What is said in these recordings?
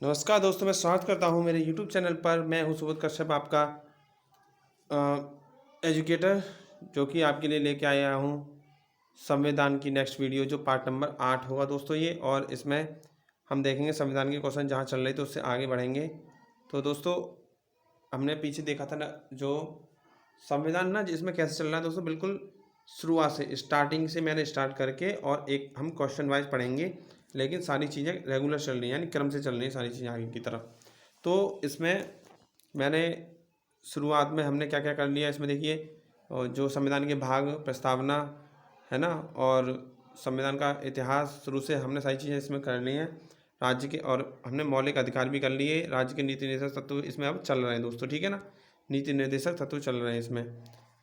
नमस्कार दोस्तों, मैं स्वागत करता हूं मेरे YouTube चैनल पर। मैं हूं सुबोध कश्यप, आपका एजुकेटर, जो कि आपके लिए लेके आया हूं संविधान की नेक्स्ट वीडियो, जो पार्ट नंबर 8 होगा दोस्तों ये। और इसमें हम देखेंगे संविधान के क्वेश्चन जहां चल रहे थे उससे आगे बढ़ेंगे। तो दोस्तों, हमने पीछे देखा था ना, जो संविधान ना जिसमें कैसे चल रहा है दोस्तों, बिल्कुल शुरुआत से स्टार्टिंग से मैंने स्टार्ट करके, और एक हम क्वेश्चन वाइज पढ़ेंगे, लेकिन सारी चीज़ें रेगुलर चल रही हैं, यानी क्रम से चल रही हैं सारी चीज़ें आगे की तरफ। तो इसमें मैंने शुरुआत में हमने क्या क्या कर लिया, इसमें देखिए, जो संविधान के भाग, प्रस्तावना है ना, और संविधान का इतिहास, शुरू से हमने सारी चीज़ें इसमें कर ली हैं। राज्य के, और हमने मौलिक अधिकार भी कर लिए। राज्य के नीति निर्देशक तत्व इसमें अब चल रहे हैं दोस्तों, ठीक है ना, नीति निर्देशक तत्व चल रहे हैं इसमें।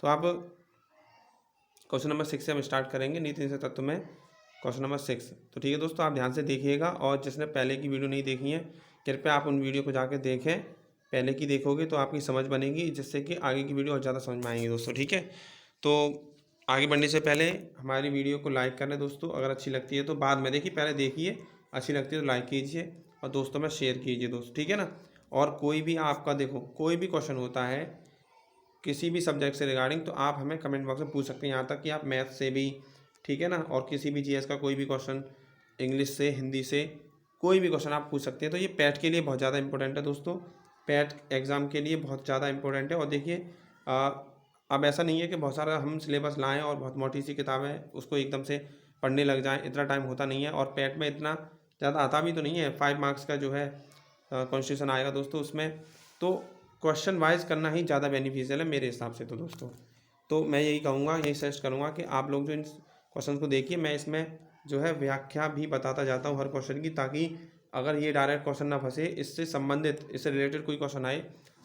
तो आप क्वेश्चन नंबर 6 से हम स्टार्ट करेंगे, नीति निर्देशक तत्व में क्वेश्चन नंबर 6। तो ठीक है दोस्तों, आप ध्यान से देखिएगा, और जिसने पहले की वीडियो नहीं देखी है, कृपया आप उन वीडियो को जाकर देखें। पहले की देखोगे तो आपकी समझ बनेगी, जिससे कि आगे की वीडियो और ज़्यादा समझ में आएंगी दोस्तों, ठीक है। तो आगे बढ़ने से पहले हमारी वीडियो को लाइक कर लें दोस्तों, अगर अच्छी लगती है तो। बाद में देखिए, पहले देखिए, अच्छी लगती है तो लाइक कीजिए, और दोस्तों में शेयर कीजिए दोस्तों, ठीक है ना। और कोई भी आपका, देखो, कोई भी क्वेश्चन होता है किसी भी सब्जेक्ट से रिगार्डिंग, तो आप हमें कमेंट बॉक्स में पूछ सकते हैं, यहाँ तक कि आप मैथ से भी, ठीक है ना, और किसी भी जीएस का कोई भी क्वेश्चन, इंग्लिश से, हिंदी से, कोई भी क्वेश्चन आप पूछ सकते हैं। तो ये पैट के लिए बहुत ज़्यादा इंपॉर्टेंट है दोस्तों, पैट एग्ज़ाम के लिए बहुत ज़्यादा इंपॉर्टेंट है। और देखिए, अब ऐसा नहीं है कि बहुत सारा हम सिलेबस लाएँ और बहुत मोटी सी किताबें उसको एकदम से पढ़ने लग जाएँ, इतना टाइम होता नहीं है। और पैट में इतना ज़्यादा आता भी तो नहीं है, 5 मार्क्स का जो है कॉन्स्टिट्यूशन आएगा दोस्तों उसमें। तो क्वेश्चन वाइज करना ही ज़्यादा बेनिफिशियल है मेरे हिसाब से तो दोस्तों। तो मैं यही कहूँगा, यही सजेस्ट करूँगा कि आप लोग जो इन क्वेश्चन को देखिए, मैं इसमें जो है व्याख्या भी बताता जाता हूँ हर क्वेश्चन की, ताकि अगर ये डायरेक्ट क्वेश्चन ना फंसे, इससे संबंधित, इससे रिलेटेड कोई क्वेश्चन आए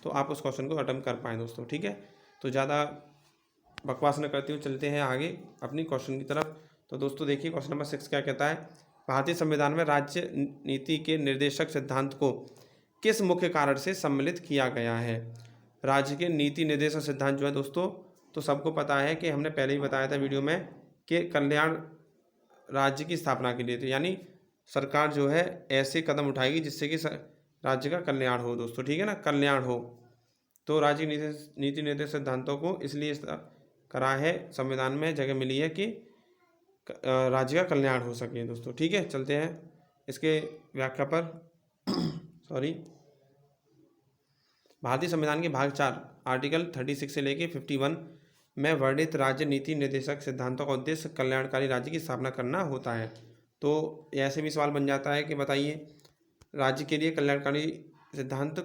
तो आप उस क्वेश्चन को अटेम्प्ट कर पाएँ दोस्तों, ठीक है। तो ज़्यादा बकवास न करते हुए चलते हैं आगे अपनी क्वेश्चन की तरफ। तो दोस्तों देखिए, क्वेश्चन नंबर 6 क्या कहता है। भारतीय संविधान में राज्य नीति के निर्देशक सिद्धांत को किस मुख्य कारण से सम्मिलित किया गया है। राज्य के नीति निर्देशक सिद्धांत जो है दोस्तों, तो सबको पता है कि हमने पहले ही बताया था वीडियो में कि कल्याण राज्य की स्थापना के लिए, तो यानी सरकार जो है ऐसे कदम उठाएगी जिससे कि राज्य का कल्याण हो दोस्तों, ठीक है ना, कल्याण हो। तो राज्य नीति निर्देशक सिद्धांतों को इसलिए करा है, संविधान में जगह मिली है कि राज्य का कल्याण हो सके दोस्तों, ठीक है। चलते हैं इसके व्याख्या पर। सॉरी, भारतीय संविधान के भाग 4 आर्टिकल 36 से लेकर 51 में वर्णित राज्य नीति निर्देशक सिद्धांतों का उद्देश्य कल्याणकारी राज्य की स्थापना करना होता है। तो ऐसे भी सवाल बन जाता है कि बताइए, राज्य के लिए कल्याणकारी सिद्धांत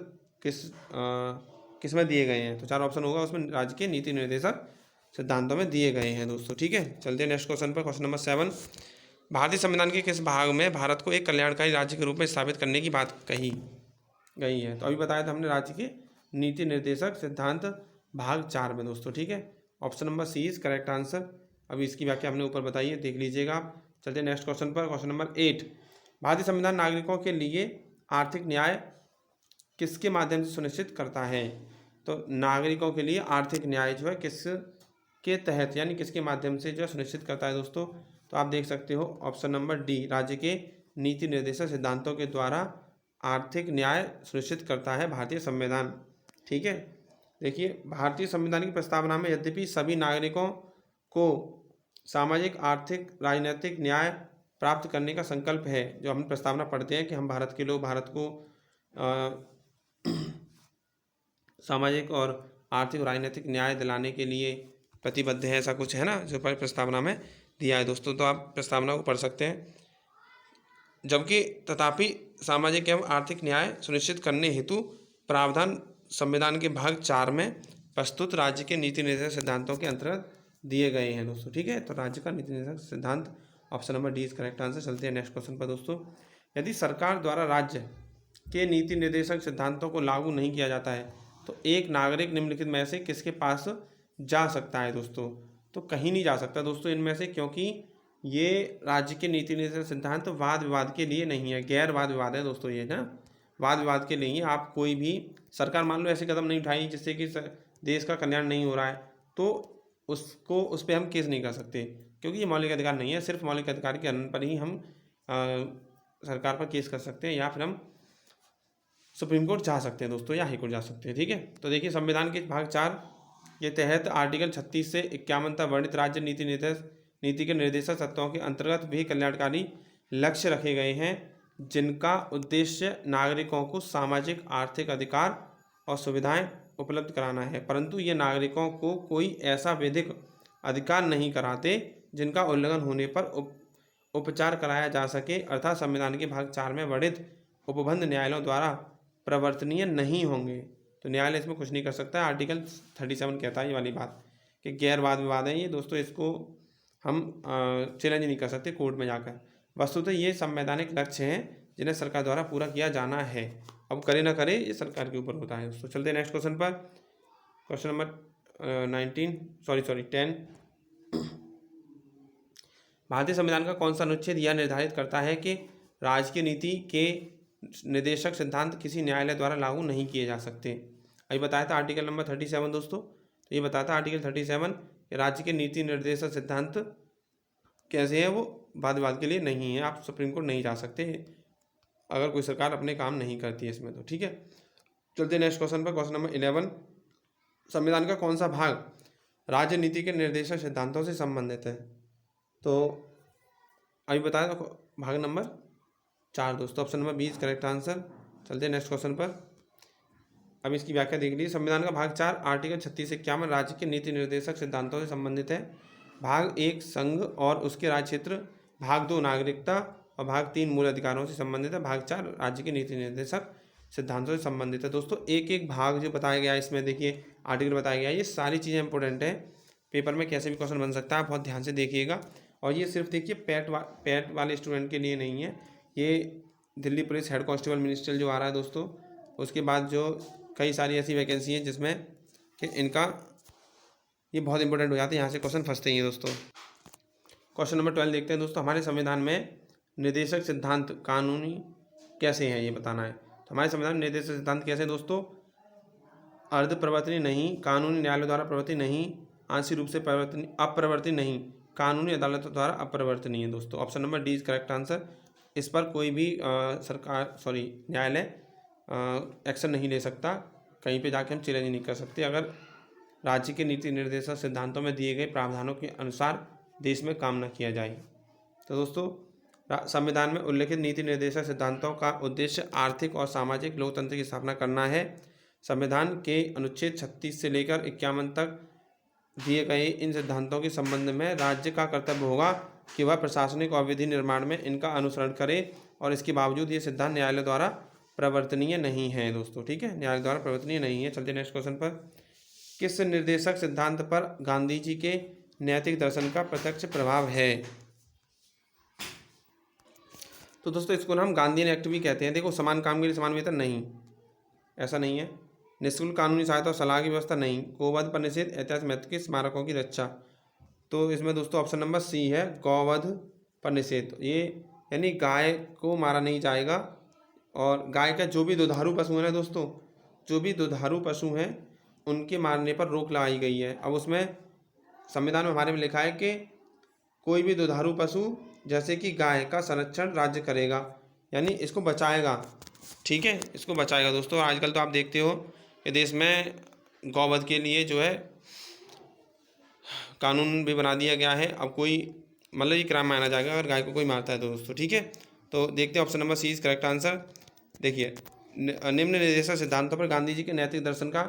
किस में दिए गए हैं। तो 4 ऑप्शन होगा उसमें, राज्य के नीति निर्देशक सिद्धांतों में दिए गए हैं दोस्तों, ठीक है। चलते हैं नेक्स्ट क्वेश्चन पर, क्वेश्चन नंबर 7। भारतीय संविधान के किस भाग में भारत को एक कल्याणकारी राज्य के रूप में स्थापित करने की बात कही गई है। तो अभी बताया था हमने, राज्य के नीति निर्देशक सिद्धांत भाग 4 में दोस्तों, ठीक है। Option number C is correct answer. अभी इसकी व्याख्या हमने ऊपर बताई है, देख लीजिएगा आप। चलते हैं नेक्स्ट क्वेश्चन पर, क्वेश्चन नंबर 8। भारतीय संविधान नागरिकों के लिए आर्थिक न्याय किसके माध्यम से सुनिश्चित करता है। तो नागरिकों के लिए आर्थिक न्याय जो है किस के तहत, यानी किसके माध्यम से जो सुनिश्चित करता है दोस्तों। तो आप देख सकते हो ऑप्शन नंबर डी, राज्य के नीति निर्देशक सिद्धांतों के द्वारा आर्थिक न्याय सुनिश्चित करता है भारतीय संविधान, ठीक है। देखिए, भारतीय संविधान की प्रस्तावना में यद्यपि सभी नागरिकों को सामाजिक, आर्थिक, राजनीतिक न्याय प्राप्त करने का संकल्प है, जो हम प्रस्तावना पढ़ते हैं कि हम भारत के लोग भारत को सामाजिक और आर्थिक, राजनीतिक न्याय दिलाने के लिए प्रतिबद्ध है, ऐसा कुछ है ना, जो प्रस्तावना में दिया है दोस्तों। तो आप प्रस्तावना को पढ़ सकते हैं। जबकि तथापि सामाजिक एवं आर्थिक न्याय सुनिश्चित करने हेतु प्रावधान संविधान के भाग 4 में प्रस्तुत राज्य के नीति निर्देशक सिद्धांतों के अंतर्गत दिए गए हैं दोस्तों, ठीक है। तो राज्य का नीति निर्देशक सिद्धांत, option number D is correct answer. चलते हैं नेक्स्ट क्वेश्चन पर दोस्तों। यदि सरकार द्वारा राज्य के नीति निर्देशक सिद्धांतों को लागू नहीं किया जाता है, तो एक नागरिक निम्नलिखित में से किसके पास जा सकता है दोस्तों। तो कहीं नहीं जा सकता दोस्तों इनमें से, क्योंकि ये राज्य के नीति निर्देशक सिद्धांत वाद विवाद के लिए नहीं है, गैर वाद विवाद है दोस्तों ये ना, वाद विवाद के लिए। आप कोई भी सरकार मान लो ऐसे कदम नहीं उठाई जिससे कि देश का कल्याण नहीं हो रहा है, तो उस पर हम केस नहीं कर सकते, क्योंकि ये मौलिक अधिकार नहीं है। सिर्फ मौलिक अधिकार के आधार पर ही हम सरकार पर केस कर सकते हैं, या फिर हम सुप्रीम कोर्ट जा सकते हैं दोस्तों, या हाई कोर्ट जा सकते हैं। ठीक है, तो देखिए संविधान के भाग 4 के तहत आर्टिकल 36 से 51 तक वर्णित राज्य नीति के निर्देशक तत्वों के अंतर्गत भी कल्याणकारी लक्ष्य रखे गए हैं, जिनका उद्देश्य नागरिकों को सामाजिक आर्थिक अधिकार और सुविधाएं उपलब्ध कराना है, परंतु ये नागरिकों को कोई ऐसा विधिक अधिकार नहीं कराते जिनका उल्लंघन होने पर उपचार कराया जा सके, अर्थात संविधान के भाग 4 में वर्णित उपबंध न्यायालयों द्वारा प्रवर्तनीय नहीं होंगे। तो न्यायालय इसमें कुछ नहीं कर सकता। आर्टिकल 37 कहता है ये वाली बात कि गैर वाद विवाद है ये दोस्तों, इसको हम चैलेंज नहीं कर सकते कोर्ट में जाकर। वस्तुतः ये संवैधानिक लक्ष्य हैं जिन्हें सरकार द्वारा पूरा किया जाना है, अब करे ना करे ये सरकार के ऊपर होता है दोस्तों। चलते हैं नेक्स्ट क्वेश्चन पर। Question number 10। भारतीय संविधान का कौन सा अनुच्छेद यह निर्धारित करता है कि राजकीय नीति के निर्देशक सिद्धांत किसी न्यायालय द्वारा लागू नहीं किए जा सकते? अभी बताया था आर्टिकल नंबर 37 दोस्तों। तो ये बताया था आर्टिकल 37 कि राज्य के नीति निर्देशक सिद्धांत कैसे है, वो वाद विवाद के लिए नहीं है, आप सुप्रीम कोर्ट नहीं जा सकते अगर कोई सरकार अपने काम नहीं करती है इसमें। तो ठीक है, चलते नेक्स्ट क्वेश्चन पर। क्वेश्चन नंबर 11, संविधान का कौन सा भाग राज्य नीति के निर्देशक सिद्धांतों से संबंधित है? तो अभी बताया था भाग नंबर 4 दोस्तों, ऑप्शन नंबर 20 करेक्ट आंसर। चलते हैं नेक्स्ट क्वेश्चन पर। अब इसकी व्याख्या देख लीजिए। संविधान का भाग 4 आर्टिकल 36 से 51 राज्य के नीति निर्देशक सिद्धांतों से संबंधित है। भाग 1 संघ और उसके राज्य क्षेत्र, भाग 2 नागरिकता और भाग 3 मूल अधिकारों से संबंधित है। भाग 4 राज्य के नीति निर्देशक सिद्धांतों से संबंधित है। दोस्तों एक एक भाग जो बताया गया है इसमें देखिए, आर्टिकल बताया गया है, ये सारी चीज़ें इंपॉर्टेंट है, पेपर में कैसे भी क्वेश्चन बन सकता है, आप बहुत ध्यान से देखिएगा। और ये सिर्फ देखिए पैट वाले स्टूडेंट के लिए नहीं है, ये Delhi police head constable ministerial जो आ रहा है दोस्तों, उसके बाद जो कई सारी ऐसी वैकेंसी हैं जिसमें कि इनका ये बहुत इंपॉर्टेंट हो जाते हैं, यहाँ से क्वेश्चन फंसते हैं दोस्तों। क्वेश्चन नंबर 12 देखते हैं दोस्तों। हमारे संविधान में निर्देशक सिद्धांत कानूनी कैसे हैं ये बताना है। तो हमारे संविधान में निर्देशक सिद्धांत कैसे हैं दोस्तों? अर्ध प्रवर्तनीय नहीं, कानूनी न्यायालय द्वारा प्रवर्तनीय नहीं, आंशिक रूप से अप्रवर्तनीय नहीं, कानूनी अदालतों द्वारा अप्रवर्तनीय है दोस्तों। Option number D is correct answer. इस पर कोई भी न्यायालय एक्शन नहीं ले सकता, कहीं पे जाके हम चैलेंज नहीं कर सकते अगर राज्य के नीति निर्देशक सिद्धांतों में दिए गए प्रावधानों के अनुसार देश में काम न किया जाए। तो दोस्तों संविधान में उल्लेखित नीति निर्देशक सिद्धांतों का उद्देश्य आर्थिक और सामाजिक लोकतंत्र की स्थापना करना है। संविधान के अनुच्छेद 36 से लेकर 51 तक दिए गए इन सिद्धांतों के संबंध में राज्य का कर्तव्य होगा कि वह प्रशासनिक और विधि निर्माण में इनका अनुसरण करे, और इसके बावजूद ये सिद्धांत न्यायालय द्वारा प्रवर्तनीय नहीं है दोस्तों। ठीक है, न्यायालय द्वारा प्रवर्तनीय नहीं है। चलते नेक्स्ट क्वेश्चन पर। किस निर्देशक सिद्धांत पर गांधी जी के नैतिक दर्शन का प्रत्यक्ष प्रभाव है? तो दोस्तों इसको ना हम गांधीयन एक्ट भी कहते हैं। देखो, समान काम के लिए समान वेतन नहीं, ऐसा नहीं है। निःशुल्क कानूनी सहायता और सलाह की व्यवस्था नहीं, गौवध पर निषेध, ऐतिहासिक महत्व के स्मारकों की रक्षा। तो इसमें दोस्तों ऑप्शन नंबर सी है, गौवध पर निषेध। ये यानी गाय को मारा नहीं जाएगा, और गाय का जो भी दुधारू पशु है ना दोस्तों, जो भी दुधारू पशु हैं उनके मारने पर रोक लगाई गई है। अब उसमें संविधान में हमारे में लिखा है कि कोई भी दुधारू पशु जैसे कि गाय का संरक्षण राज्य करेगा, यानी इसको बचाएगा। ठीक है, इसको बचाएगा दोस्तों। आजकल तो आप देखते हो कि देश में गौवध के लिए जो है कानून भी बना दिया गया है। अब कोई मतलब ये क्राइम माना जाएगा अगर गाय को कोई मारता है तो दोस्तों। ठीक है, तो देखते हैं option number C is correct answer. देखिए, निम्न निर्देशक सिद्धांतों पर गांधी जी के नैतिक दर्शन का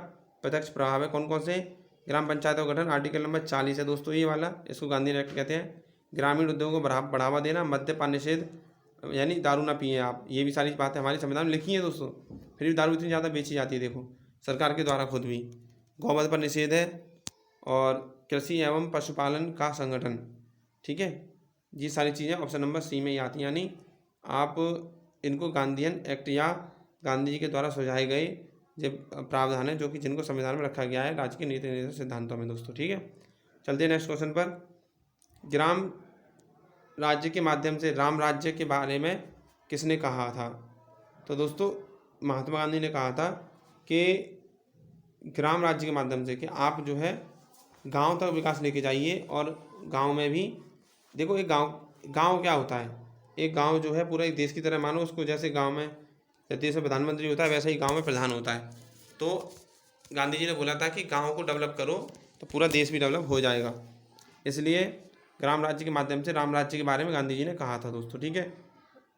प्रत्यक्ष प्रभाव है। कौन कौन से? ग्राम पंचायतों का गठन, आर्टिकल नंबर 40 है दोस्तों, ये वाला, इसको गांधी एक्ट कहते हैं। ग्रामीण उद्योगों को बढ़ावा देना, मद्यपान निषेध, यानी दारू ना पिए आप, ये भी सारी बातें हमारे संविधान में लिखी हैं दोस्तों। फिर भी दारू इतनी ज़्यादा बेची जाती है देखो सरकार के द्वारा खुद भी। गौवध पर निषेध है, और कृषि एवं पशुपालन का संगठन। ठीक है, ये सारी चीज़ें ऑप्शन नंबर सी में ही आती हैं, यानी आप इनको गांधीयन एक्ट या गांधी जी के द्वारा सुझाए गए जब प्रावधान है जो कि जिनको संविधान में रखा गया है राज्य के नीति निर्देशक सिद्धांतों में दोस्तों। ठीक है, चलते हैं नेक्स्ट क्वेश्चन पर। ग्राम राज्य के माध्यम से राम राज्य के बारे में किसने कहा था? तो दोस्तों महात्मा गांधी ने कहा था कि ग्राम राज्य के माध्यम से कि आप जो है गांव तक विकास लेके जाइए, और गांव में भी देखो, एक गांव क्या होता है, एक गांव जो है पूरा एक देश की तरह मानो उसको। जैसे गांव में जैसे देश में प्रधानमंत्री होता है वैसे ही गांव में प्रधान होता है। तो गांधी जी ने बोला था कि गाँव को डेवलप करो तो पूरा देश भी डेवलप हो जाएगा। इसलिए ग्राम राज्य के माध्यम से राम राज्य के बारे में गांधी जी ने कहा था दोस्तों। ठीक है,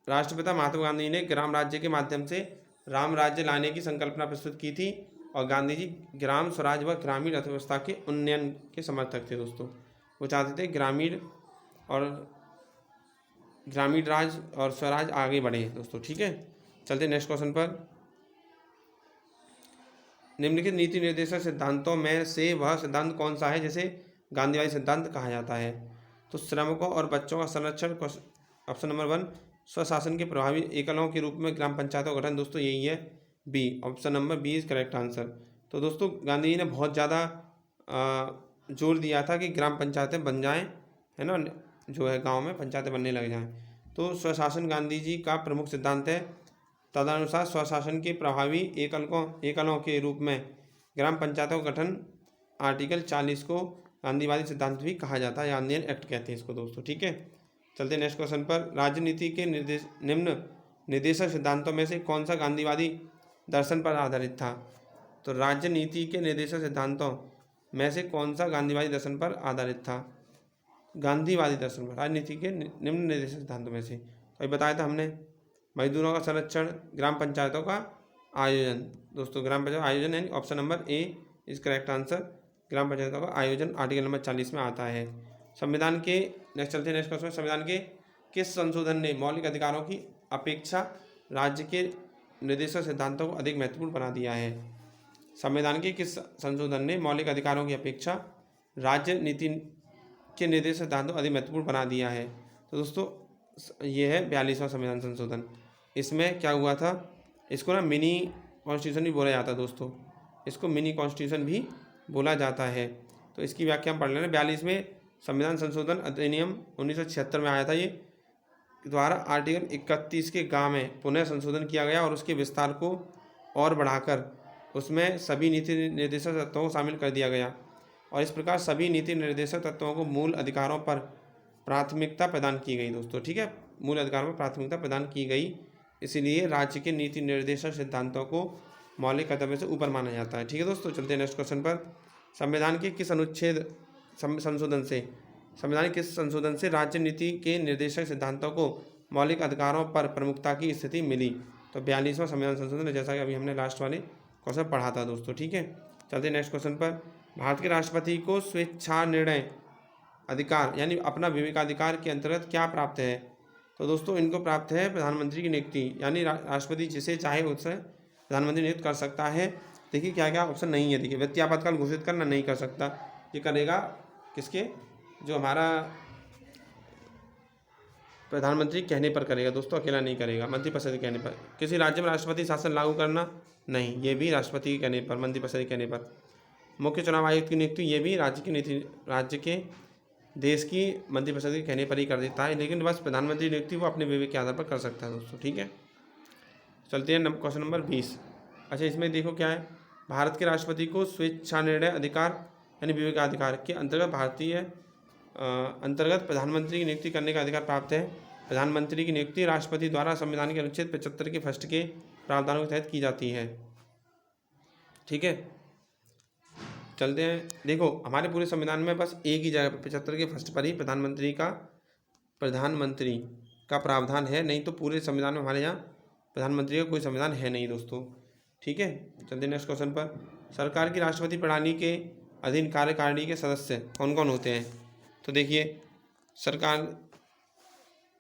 राष्ट्रपिता महात्मा गांधी ने ग्राम राज्य के माध्यम से राम राज्य लाने की संकल्पना प्रस्तुत की थी और गांधी जी ग्राम स्वराज व ग्रामीण अर्थव्यवस्था के उन्नयन के समर्थक थे दोस्तों। वो चाहते थे ग्रामीण राज और स्वराज आगे बढ़े दोस्तों। ठीक है, चलते नेक्स्ट क्वेश्चन पर। निम्नलिखित नीति निर्देशक सिद्धांतों में से वह सिद्धांत कौन सा है जिसे गांधीवादी सिद्धांत कहा जाता है? तो श्रमिकों और बच्चों का संरक्षण, ऑप्शन नंबर 1। स्वशासन के प्रभावी एकलों के रूप में ग्राम पंचायतों का गठन, दोस्तों यही है B, option number B is correct answer. तो दोस्तों गांधी जी ने बहुत ज़्यादा जोर दिया था कि ग्राम पंचायतें बन जाएं, है ना, जो है गांव में पंचायतें बनने लग जाएं। तो स्वशासन गांधी जी का प्रमुख सिद्धांत है। तदनुसार स्वशासन के प्रभावी एकलों के रूप में ग्राम पंचायतों का गठन, आर्टिकल 40 को गांधीवादी सिद्धांत भी कहा जाता है, गांधीयन एक्ट कहते हैं इसको दोस्तों। ठीक है, चलते नेक्स्ट क्वेश्चन पर। राजनीति के निम्न निर्देशक सिद्धांतों में से कौन सा गांधीवादी दर्शन पर आधारित था? तो राजनीति के निर्देशक सिद्धांतों में से कौन सा गांधीवादी दर्शन पर आधारित था? गांधीवादी दर्शन पर, राजनीति के निम्न निर्देशक सिद्धांतों में से तो बताया था हमने, मजदूरों का संरक्षण, ग्राम पंचायतों का आयोजन, दोस्तों ग्राम पंचायत आयोजन है, option number A is correct answer. ग्राम पंचायतों का आयोजन आर्टिकल नंबर 40 में आता है। संविधान के नेक्स्ट क्वेश्चन। संविधान के किस संशोधन ने मौलिक अधिकारों की अपेक्षा राज्य के निर्देशक सिद्धांतों को अधिक महत्वपूर्ण बना दिया है? संविधान के किस संशोधन ने मौलिक अधिकारों की अपेक्षा राज्य नीति के निर्देशक सिद्धांतों को अधिक महत्वपूर्ण बना दिया है? तो दोस्तों ये है 42वां संविधान संशोधन। इसमें क्या हुआ था, इसको ना मिनी कॉन्स्टिट्यूशन भी बोला जाता है दोस्तों, इसको मिनी कॉन्स्टिट्यूशन भी बोला जाता है। तो इसकी व्याख्या हम पढ़ लेना। 42वें संविधान संशोधन अधिनियम 1976 में आया था, ये द्वारा आर्टिकल 31 के गा में पुनः संशोधन किया गया और उसके विस्तार को और बढ़ाकर उसमें सभी नीति निर्देशक तत्वों को शामिल कर दिया गया और इस प्रकार सभी नीति निर्देशक तत्वों को मूल अधिकारों पर प्राथमिकता प्रदान की गई दोस्तों। ठीक है, मूल अधिकारों पर प्राथमिकता प्रदान की गई, इसीलिए राज्य के नीति निर्देशक सिद्धांतों को मौलिक कर्तव्य से ऊपर माना जाता है। ठीक है दोस्तों, चलते हैं नेक्स्ट क्वेश्चन पर। संविधान के किस अनुच्छेद संविधान के किस संशोधन से राज्य नीति के निर्देशक सिद्धांतों को मौलिक अधिकारों पर प्रमुखता की स्थिति मिली? तो 42वां संविधान संशोधन, जैसा कि अभी हमने लास्ट वाले क्वेश्चन पढ़ा था दोस्तों। ठीक है, चलते नेक्स्ट क्वेश्चन पर। भारत के राष्ट्रपति को स्वेच्छा निर्णय अधिकार यानी अपना विवेकाधिकार के अंतर्गत क्या प्राप्त है? तो दोस्तों इनको प्राप्त है प्रधानमंत्री की नियुक्ति, यानी राष्ट्रपति जिसे चाहे उससे प्रधानमंत्री नियुक्त कर सकता है। देखिए क्या क्या ऑप्शन नहीं है, देखिए वित्तीय आपातकाल घोषित करना नहीं कर सकता, ये करेगा किसके, जो हमारा प्रधानमंत्री कहने पर करेगा दोस्तों, अकेला नहीं करेगा, मंत्रिपरिषद के कहने पर। किसी राज्य में राष्ट्रपति शासन लागू करना नहीं, ये भी राष्ट्रपति के कहने पर, मंत्रिपरिषद के कहने पर। मुख्य चुनाव आयुक्त की नियुक्ति, ये भी राज्य के देश की मंत्रिपरिषद के कहने पर ही कर देता है, लेकिन बस प्रधानमंत्री नियुक्ति वो अपने विवेक के आधार पर कर सकता है दोस्तों। ठीक है, चलते हैं क्वेश्चन नंबर 20। अच्छा, इसमें देखो क्या है, भारत के राष्ट्रपति को स्वेच्छा निर्णय अधिकार यानी विवेकाधिकार के अंतर्गत प्रधानमंत्री की नियुक्ति करने का अधिकार प्राप्त है। प्रधानमंत्री की नियुक्ति राष्ट्रपति द्वारा संविधान के अनुच्छेद 75 के फर्स्ट के प्रावधानों के तहत की जाती है। ठीक है, चलते हैं। देखो हमारे पूरे संविधान में बस एक ही जगह 75 के फर्स्ट पर ही प्रधानमंत्री का प्रावधान है, नहीं तो पूरे संविधान में हमारे यहाँ प्रधानमंत्री का कोई संविधान है नहीं दोस्तों। ठीक है, चलते नेक्स्ट क्वेश्चन पर। सरकार की राष्ट्रपति प्रणाली के अधीन कार्यकारिणी के सदस्य कौन कौन होते हैं? तो देखिए सरकार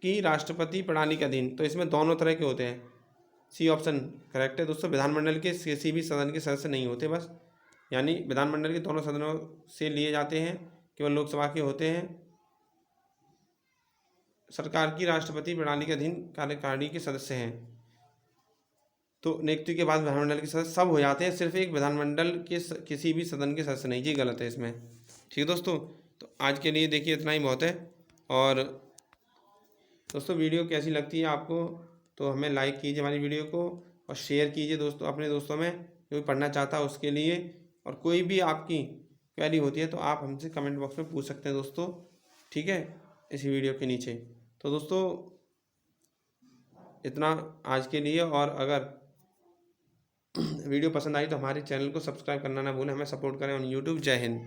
की राष्ट्रपति प्रणाली के अधीन, तो इसमें दोनों तरह के होते हैं, सी ऑप्शन करेक्ट है दोस्तों। विधानमंडल के किसी भी सदन के सदस्य नहीं होते बस, यानी विधानमंडल के दोनों सदनों से लिए जाते हैं, केवल लोकसभा के होते हैं। सरकार की राष्ट्रपति प्रणाली के अधीन कार्यकारिणी के सदस्य हैं, तो नियुक्ति के बाद विधानमंडल के सदस्य सब हो जाते हैं, सिर्फ एक विधानमंडल के किसी भी सदन के सदस्य नहीं, ये गलत है इसमें। ठीक है दोस्तों, तो आज के लिए देखिए इतना ही बहुत है। और दोस्तों वीडियो कैसी लगती है आपको, तो हमें लाइक कीजिए हमारी वीडियो को और शेयर कीजिए दोस्तों अपने दोस्तों में, जो पढ़ना चाहता है उसके लिए। और कोई भी आपकी क्वेरी होती है तो आप हमसे कमेंट बॉक्स में पूछ सकते हैं दोस्तों। ठीक है, इस वीडियो के नीचे। तो दोस्तों इतना आज के लिए, और अगर वीडियो पसंद आई तो हमारे चैनल को सब्सक्राइब करना ना भूलें, हमें सपोर्ट करें ऑन यूट्यूब। जय हिंद।